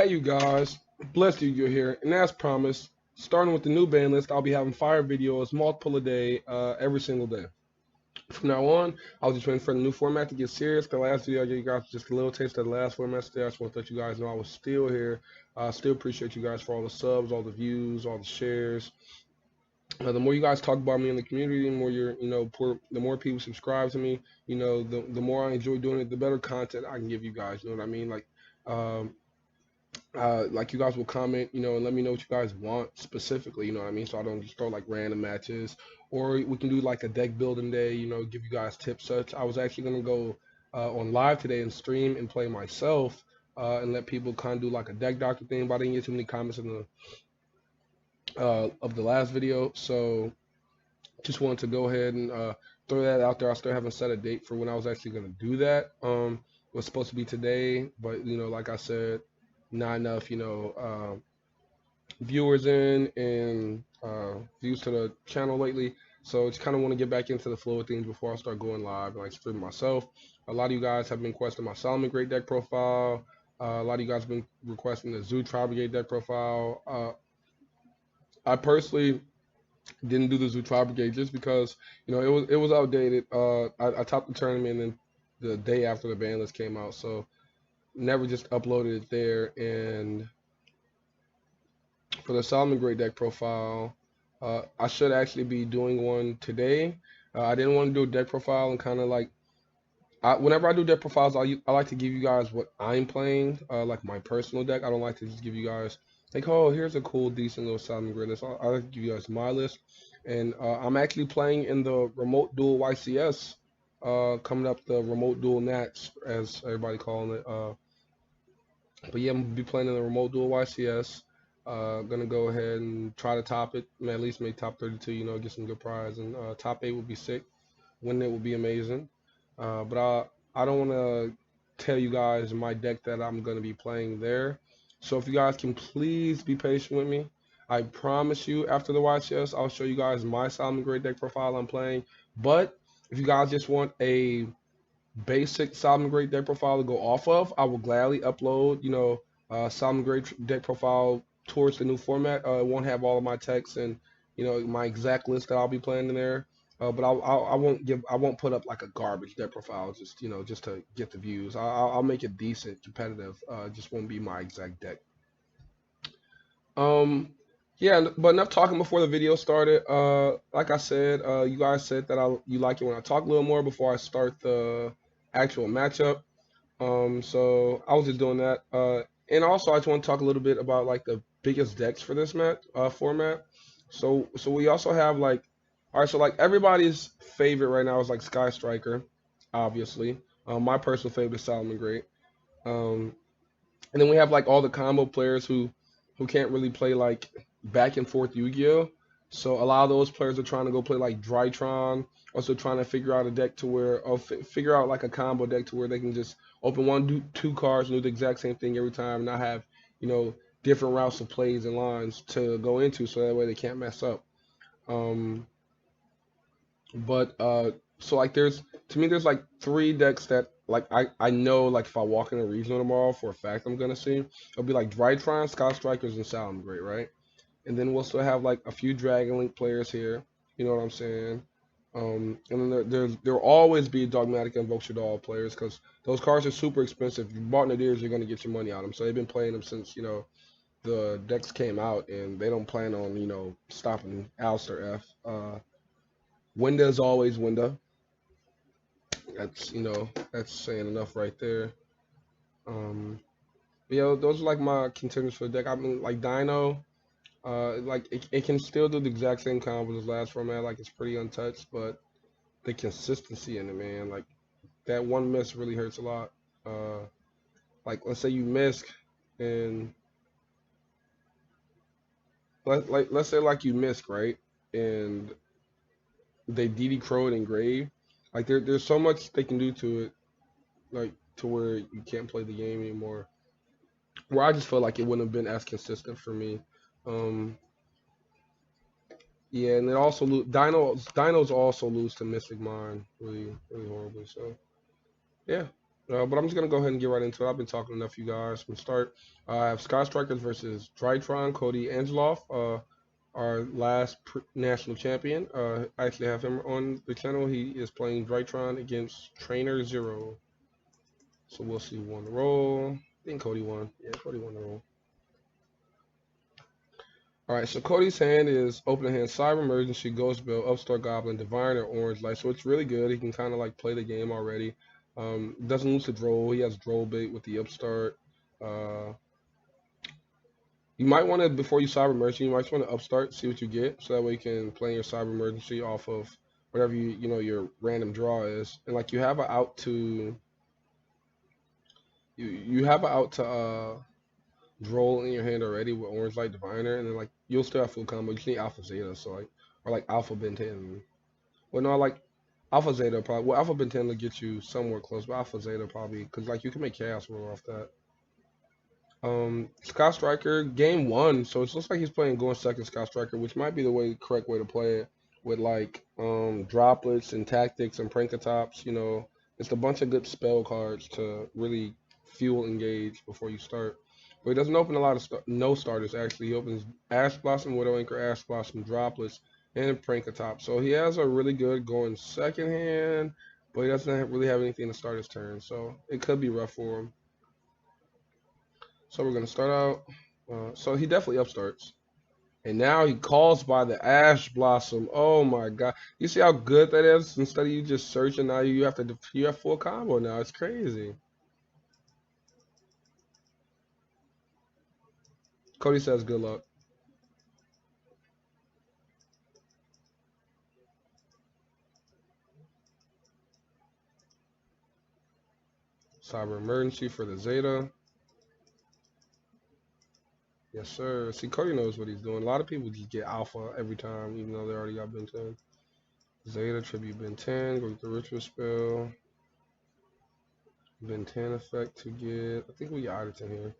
Hey you guys, blessed you're here, and as promised, starting with the new ban list, I'll be having fire videos multiple a day, every single day. From now on, I'll just waiting for the new format to get serious. The last video I gave you guys just a little taste of the last format today. I just want to let you guys know I was still here. Still appreciate you guys for all the subs, all the views, all the shares. The more you guys talk about me in the community, the more the more people subscribe to me. The more I enjoy doing it, the better content I can give you guys. You know what I mean? Um, like you guys will comment, and let me know what you guys want specifically, you know what I mean? So I don't just throw like random matches, or we can do like a deck building day, give you guys tips such. I was actually gonna go on live today and stream and play myself, and let people kind of do like a deck doctor thing, but I didn't get too many comments in the of the last video, so just wanted to go ahead and throw that out there. I still haven't set a date for when I was actually gonna do that. It was supposed to be today, but like I said, not enough, viewers in and views to the channel lately. So just kind of want to get back into the flow of things before I start going live and like streaming myself. A lot of you guys have been requesting my Solomon Great deck profile. A lot of you guys have been requesting the Zoo Tribe Brigade deck profile. I personally didn't do the Zoo Tribe Brigade just because it was outdated. I topped the tournament and the day after the ban list came out, so never just uploaded it there. And for the Solomon Great deck profile, I should actually be doing one today. I didn't want to do a deck profile and kind of like, whenever I do deck profiles, I like to give you guys what I'm playing, like my personal deck. I don't like to just give you guys like, oh, here's a cool, decent little Solomon Great list. I like to give you guys my list, and I'm actually playing in the remote duel YCS, coming up, the remote duel Nats as everybody calling it. But yeah, I'm gonna be playing in the remote duel YCS. Gonna go ahead and try to top it, at least make top 32. Get some good prize, and top 8 would be sick. Winning it would be amazing. But I don't want to tell you guys my deck that I'm gonna be playing there. So if you guys can please be patient with me, I promise you after the YCS I'll show you guys my Solomon Great deck profile I'm playing. But if you guys just want a basic Solomon Great deck profile to go off of, I will gladly upload, Solomon Great deck profile towards the new format. It won't have all of my text and my exact list that I'll be playing in there. But I won't put up like a garbage deck profile just to get the views. I'll make it decent, competitive. Just won't be my exact deck. Um, yeah, but enough talking before the video started. Like I said, you guys said that you like it when I talk a little more before I start the actual matchup. So I was just doing that. And also I just want to talk a little bit about like the biggest decks for this format. So we also have like, all right, so like everybody's favorite right now is like Sky Striker, obviously. My personal favorite is Solomon Great. Um, and then we have like all the combo players who can't really play like back and forth Yu-Gi-Oh. So a lot of those players are trying to go play like Drytron, also trying to figure out a deck to where, or figure out like a combo deck to where they can just open one, do two cards, and do the exact same thing every time, and not have different routes of plays and lines to go into, so that way they can't mess up. Um, but so like there's like three decks that like I know, like if I walk in a regional tomorrow for a fact I'm gonna see. It'll be like Drytron, Sky Strikers, and Salmon Great, right? And then we'll still have like a few Dragon Link players here. You know what I'm saying? And then there'll always be Dogmatic and Vulture Doll players, because those cards are super expensive. If you bought Nadirs, you're gonna get your money out of them. So they've been playing them since the decks came out, and they don't plan on stopping Alistair F. Winda is always Winda. That's saying enough right there. Um, those are like my contenders for the deck. I mean, like Dino, like it can still do the exact same combo as last format. Like it's pretty untouched, but the consistency in it, man, like that one miss really hurts a lot. Like let's say you miss, and let's say like you missed, right, and they DD Crow it in Grave. Like there's so much they can do to it, like to where you can't play the game anymore. Where I just felt like it wouldn't have been as consistent for me. Um, yeah, and it also Dinos also lose to Mystic Mind really, really horribly. So yeah, But I'm just gonna go ahead and get right into it. I've been talking enough, you guys. From start, I have Sky Strikers versus Drytron, Cody Angeloff, our last national champion. I actually have him on the channel. He is playing Drytron against Trainer Zero. So we'll see who won the roll. I think Cody won. Yeah, Cody won the roll. All right, so Cody's hand is opening hand, Cyber Emergency, Ghost Bill, Upstart Goblin, Divine, or Orange Light. So it's really good. He can kind of like play the game already. Doesn't lose to Droll. He has Droll bait with the Upstart. Uh, you might want to, before you Cyber Emergency, you might want to Upstart, see what you get. So that way you can play your Cyber Emergency off of whatever you know your random draw is. And like you have a out to, you have a out to Droll in your hand already with Orange Light Diviner, and then like you'll still have full combo. You just need Alpha Zeta, so like or like Alpha Ben 10. Well, no, like Alpha Zeta probably. Well, Alpha Ben 10 will get you somewhere close, but Alpha Zeta probably because like you can make Chaos roll off that. Sky Striker game one, so it looks like he's playing going second Sky Striker, which might be the correct way to play it with like droplets and tactics and Prankatops. You know, it's a bunch of good spell cards to really fuel engage before you start. But he doesn't open a lot of no starters actually. He opens Ash Blossom, Widow Anchor, Ash Blossom, droplets, and Prankatop. So he has a really good going second hand, but he doesn't really have anything to start his turn. So it could be rough for him. So we're gonna start out. So he definitely upstarts. And now he calls by the Ash Blossom. Oh my God! You see how good that is? Instead of you just searching, now you have full combo now. It's crazy. Cody says good luck. Cyber emergency for the Zeta. Yes, sir. See, Cody knows what he's doing. A lot of people just get Alpha every time, even though they already got Ben 10. Zeta tribute Ben 10. Go get the ritual spell. Ben 10 effect to get. I think we got Iderton here.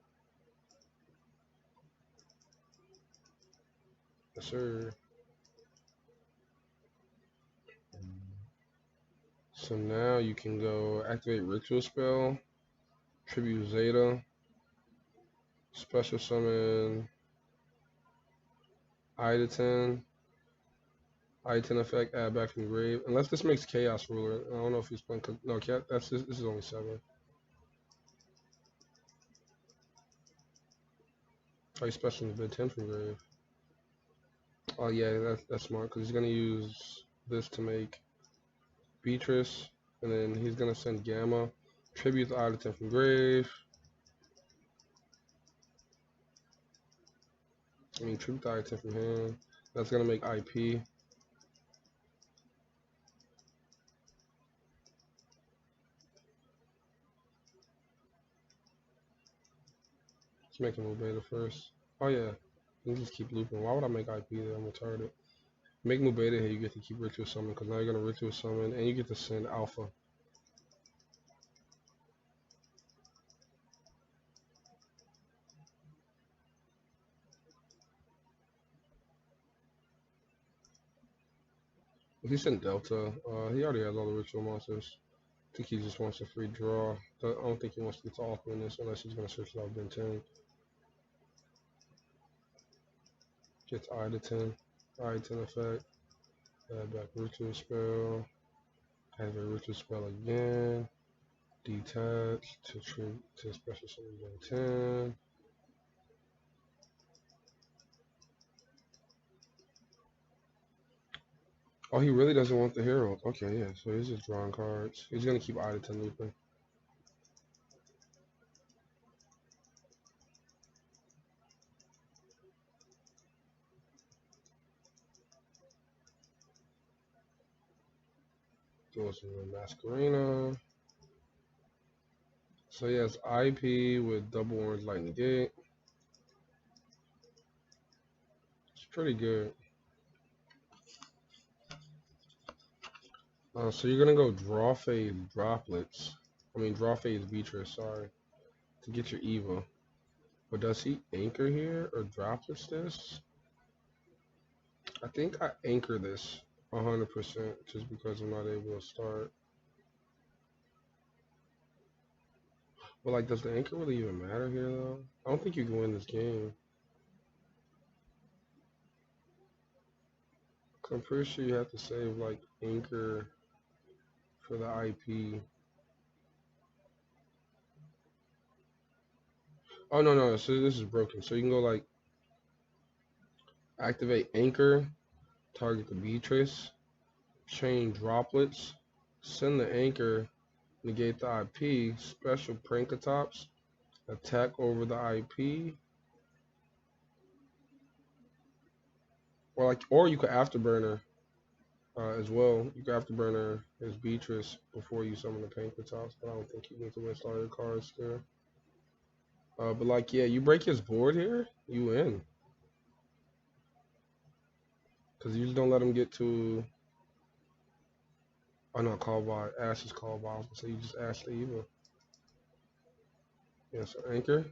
Yes, sir. So now you can go activate ritual spell, tribute Zeta, special summon Iderton, Iderton effect, add back from grave. Unless this makes Chaos Ruler. I don't know if he's playing. No, this is only 7. Oh, he's special Ben 10 from grave. Oh yeah, that's smart because he's gonna use this to make Beatrice, and then he's gonna send Gamma, tribute the Iderton from grave. I mean tribute the Iderton from hand. That's gonna make IP. Let's make him a beta first. Oh yeah, you just keep looping. Why would I make IP there? I'm retarded. Make Mubeta here, you get to keep Ritual Summon, because now you're going to Ritual Summon, and you get to send Alpha. If he sent Delta, he already has all the Ritual monsters. I think he just wants a free draw. I don't think he wants to get to Alpha in this, unless he's going to search it out Ben 10. Gets I to 10. I 10 effect. Add back Ritual Spell. Add a Ritual Spell again. Detach to Special Summon Ben 10. Oh, he really doesn't want the hero. Okay, yeah, so he's just drawing cards. He's going to keep I to 10 looping. Doing some Masquerena. So he has IP with double orange lightning gate. It's pretty good. So you're gonna go draw phase droplets. I mean draw phase Beatrice, sorry. To get your Eva. But does he anchor here or droplets this? I think I anchor this 100% just because I'm not able to start. But like, does the anchor really even matter here though? I don't think you can win this game. 'Cause I'm pretty sure you have to save like anchor for the IP. Oh no no, so this is broken. So you can go like activate anchor, target the Beatrice, chain droplets, send the anchor, negate the IP, special prankatops, attack over the IP, or you could afterburner as well. You could afterburner his Beatrice before you summon the prankatops, but I don't think you need to waste all your cards there. But like yeah, you break his board here, you win. Cause you just don't let him get to oh no, call by Ash's call by. I was gonna say you just Ash the evil. Yeah, so anchor.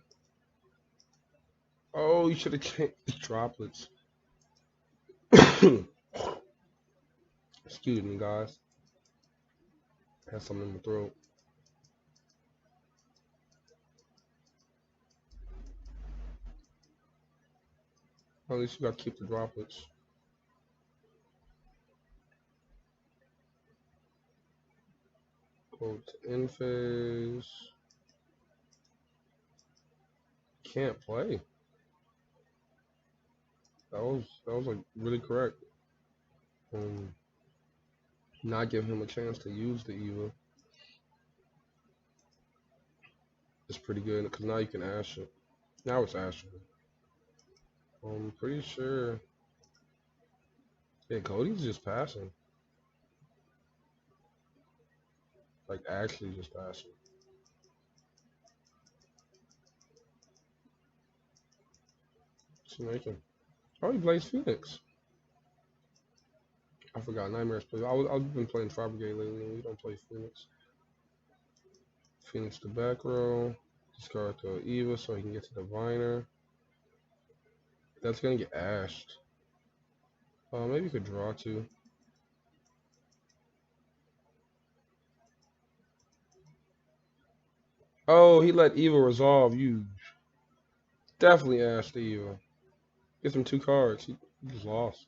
Oh, you should have changed the droplets. Excuse me, guys. I had something in my throat. At least you gotta keep the droplets. Go to end phase. Can't play. That was like really correct. Not give him a chance to use the Eva is pretty good because now you can Ash it. Now it's Ashing. I'm pretty sure. Yeah, Cody's just passing. Like actually just passing. What's he making? Oh, he plays Phoenix. I forgot Nightmares play. I've been playing Fire Brigade lately, and we don't play Phoenix. Phoenix to back row. Discard to Eva so he can get to Diviner. That's gonna get ashed. Maybe you could draw two. Oh, he let Eva resolve. You definitely ashed the Eva. Gets him two cards. He just lost.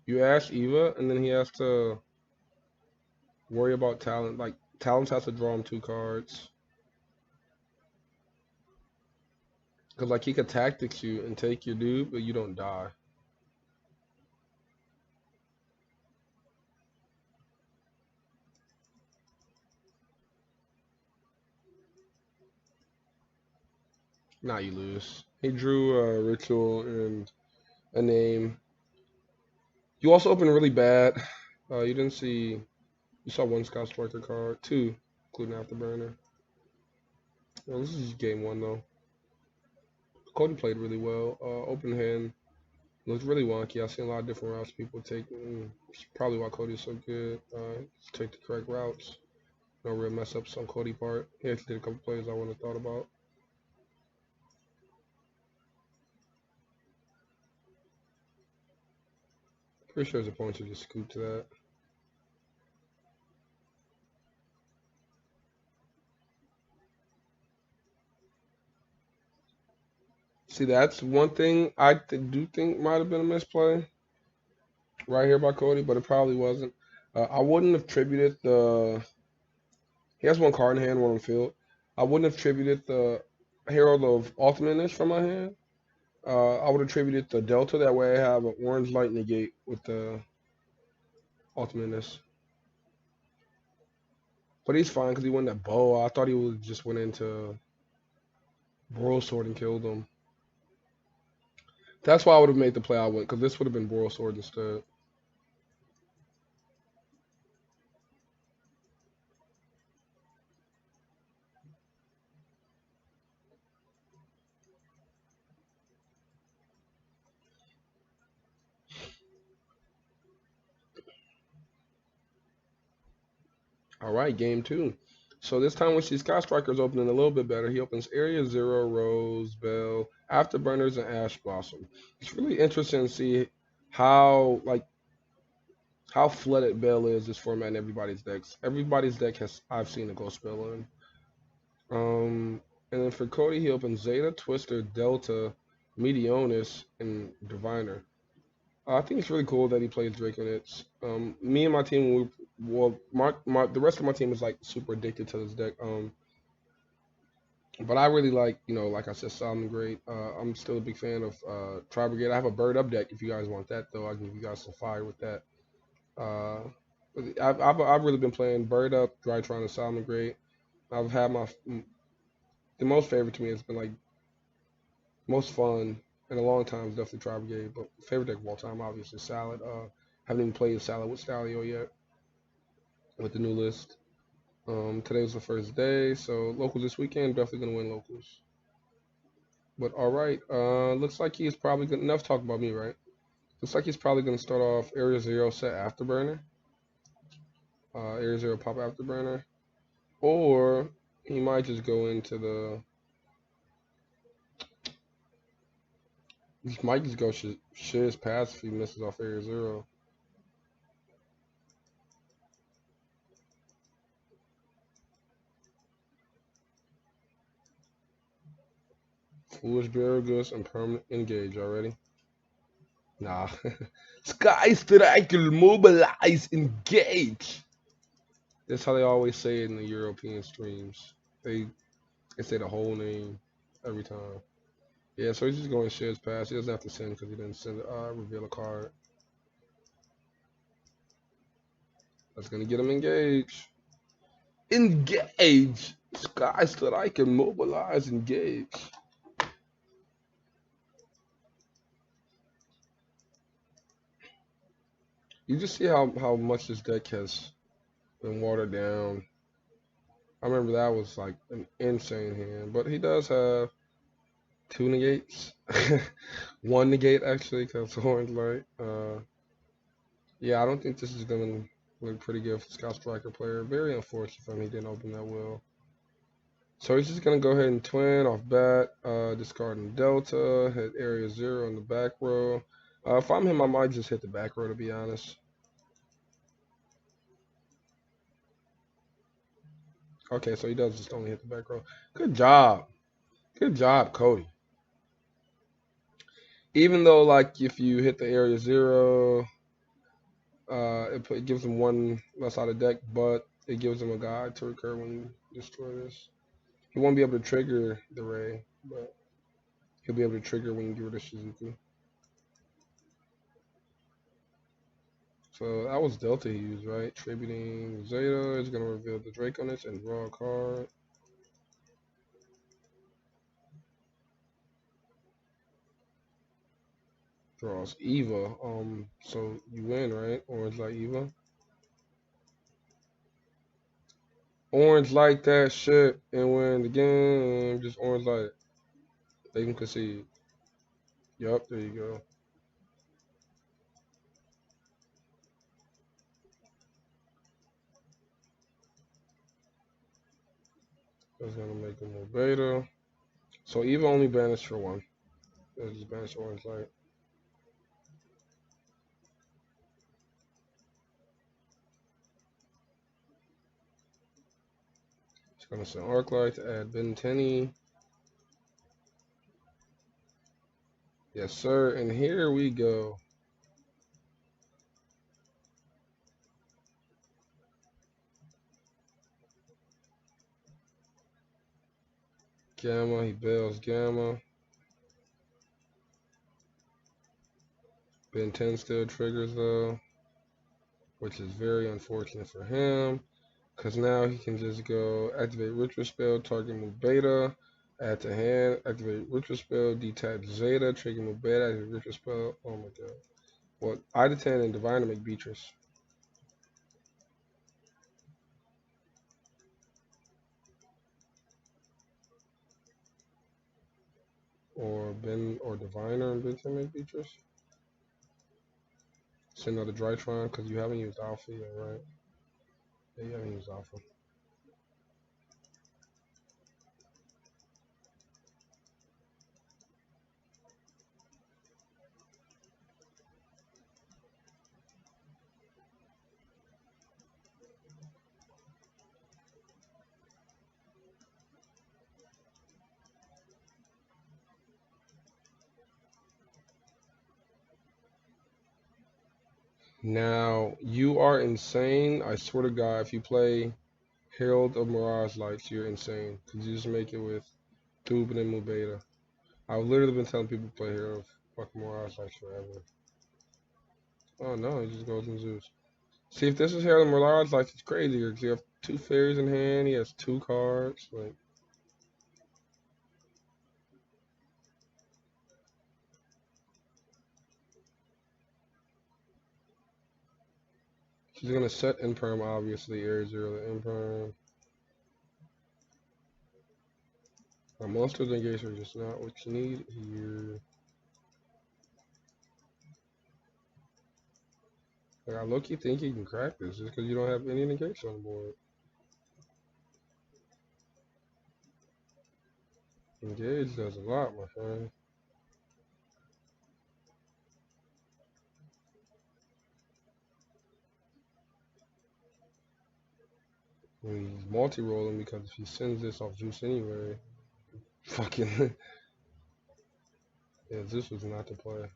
You ash Eva, and then he has to worry about talent. Like Talents has to draw him two cards. Cause like he could tactics you and take your dude, but you don't die. Now you lose. He drew a ritual and a name. You also opened really bad. You didn't see. You saw one Scout Striker card, two, including Afterburner. Well, this is game one though. Cody played really well. Open hand looked really wonky. I've seen a lot of different routes people take. It's probably why Cody's so good. Take the correct routes. No real mess ups on Cody part. He actually did a couple plays I wouldn't have thought about. Pretty sure his opponent should just scoop to that. See, that's one thing I do think might have been a misplay right here by Cody, but it probably wasn't. I wouldn't have tributed the. He has one card in hand, one on field. I wouldn't have tributed the Herald of Ultimateness from my hand. I would attribute it to Delta. That way I have an orange light negate with the Ultimateness. But he's fine because he won that bow. I thought he would just went into Broil Sword and killed him. That's why I would have made the play I went, because this would have been Broil Sword instead. All right, game two. So this time when see Sky Striker's opening a little bit better. He opens Area Zero, Rose, Bell, Afterburners, and Ash Blossom. It's really interesting to see how like how flooded Bell is this format in everybody's decks. Everybody's deck has I've seen a Ghost Bell in. And then for Cody, he opens Zeta, Twister, Delta, Meteonis, and Diviner. I think it's really cool that he plays Draconets. Me and my team, the rest of my team is like super addicted to this deck. But I really like, like I said, Solomon Great. I'm still a big fan of Tri Brigade. I have a Bird Up deck if you guys want that, though. I can give you guys some fire with that. Uh, I've really been playing Bird Up, Drytron, and Solomon Great. I've had the most favorite to me has been like most fun in a long time is definitely Tri Brigade, but favorite deck of all time obviously Salad. Haven't even played Salad with Stalio yet with the new list. Today was the first day, so locals this weekend definitely gonna win locals. But all right, looks like he's probably gonna enough talk about me, right? Looks like he's probably gonna start off Area Zero set Afterburner, Area Zero pop Afterburner, or he might just go into the. He might just go Shiz pass if he misses off Area Zero. Foolish Baragus and permanent engage already. Nah. Sky Strike will mobilize, engage. That's how they always say it in the European streams. They say the whole name every time. Yeah, so he's just going Shed's pass. He doesn't have to send because he didn't send reveal a card. That's gonna get him engaged. Engage. Sky Strike and mobilize, engage. You just see how much this deck has been watered down. I remember that was like an insane hand, but he does have two negates, one negate actually, because Horn's Light. Yeah, I don't think this is gonna look pretty good for Scout Striker player. Very unfortunate for him he didn't open that well. So he's just gonna go ahead and twin off bat, discarding Delta, hit Area Zero in the back row. If I'm him, I might just hit the back row to be honest. Okay, so he does just only hit the back row. Good job, Cody. Even though like if you hit the Area Zero, it gives him one less out of deck, but it gives him a guide to recur when you destroy this. He won't be able to trigger the Ray, but he'll be able to trigger when you get rid of Shizuku. So that was Delta he used, right? Tributing Zeta is going to reveal the Draconus and draw a card. Draws Eva. So you win, right? Orange Light Eva. Orange Light that shit and win the game. Just Orange Light. They can concede. Yup, there you go. That's gonna make him more beta. So Eva only banished for one. Let's just banish Orange Light. It's gonna send Arc Light to add Benteni. Yes, sir. And here we go. Gamma, he bails Gamma. Ben 10 still triggers though, which is very unfortunate for him. Because now he can just go activate Ritual Spell, target move Beta, add to hand, activate Ritual Spell, detach Zeta, trigger move Beta, activate Ritual Spell. Oh my god. Well, Ida 10 and Divine to make Beatrice. Or Ben or Diviner and Ben 10 make Beatrice. Send another Drytron because you haven't used Alpha yet, right? Yeah, you haven't used Alpha. Now, you are insane. I swear to God, if you play Herald of Mirage Lights, you're insane. Because you just make it with Dubin and Mubeta. I've literally been telling people to play Herald of fucking Mirage Lights forever. Oh no, he just goes in Zeus. See, if this is Herald of Mirage Lights, it's crazier. Because you have two fairies in hand, he has two cards. Like, she's gonna set Imperm, obviously, Air Zero the Imperm. Our monsters engage are just not what you need here. Like, I low-key think you can crack this just because you don't have any negation on the board. Engage does a lot, my friend. I mean, he's multi-rolling because if he sends this off Zeus anyway, fucking, yeah, Zeus was not the play.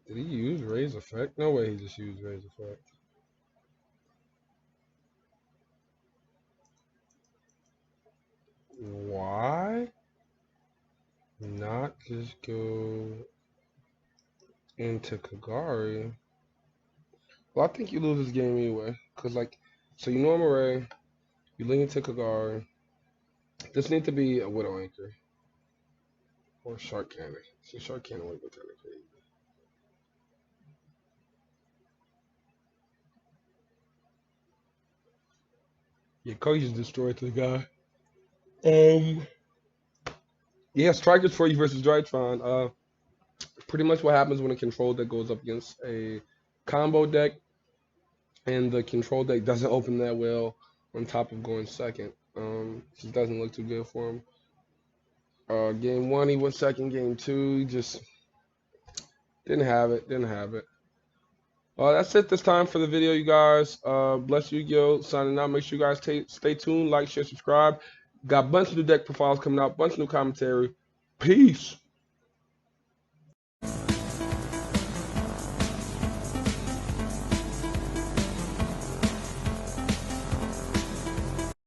Did he use Raise Effect? No way he just used Raise Effect. Why not just go into Kagari? Well, I think you lose this game anyway. Because, like, so you normal Ray, you link into Kagari. This needs to be a Widow Anchor. Or Shark Cannon. See, Shark Cannon would be technically. Yeah, Cody just destroyed the guy. Yeah, Strikers for you versus Drytron. Pretty much what happens when a control deck goes up against a combo deck, and the control deck doesn't open that well. On top of going second, just doesn't look too good for him. Game one, he went second. Game two, he just didn't have it. Didn't have it. That's it this time for the video, you guys. Bless you, Yo. Signing out. Make sure you guys stay tuned, like, share, subscribe. Got a bunch of new deck profiles coming out, bunch of new commentary. Peace.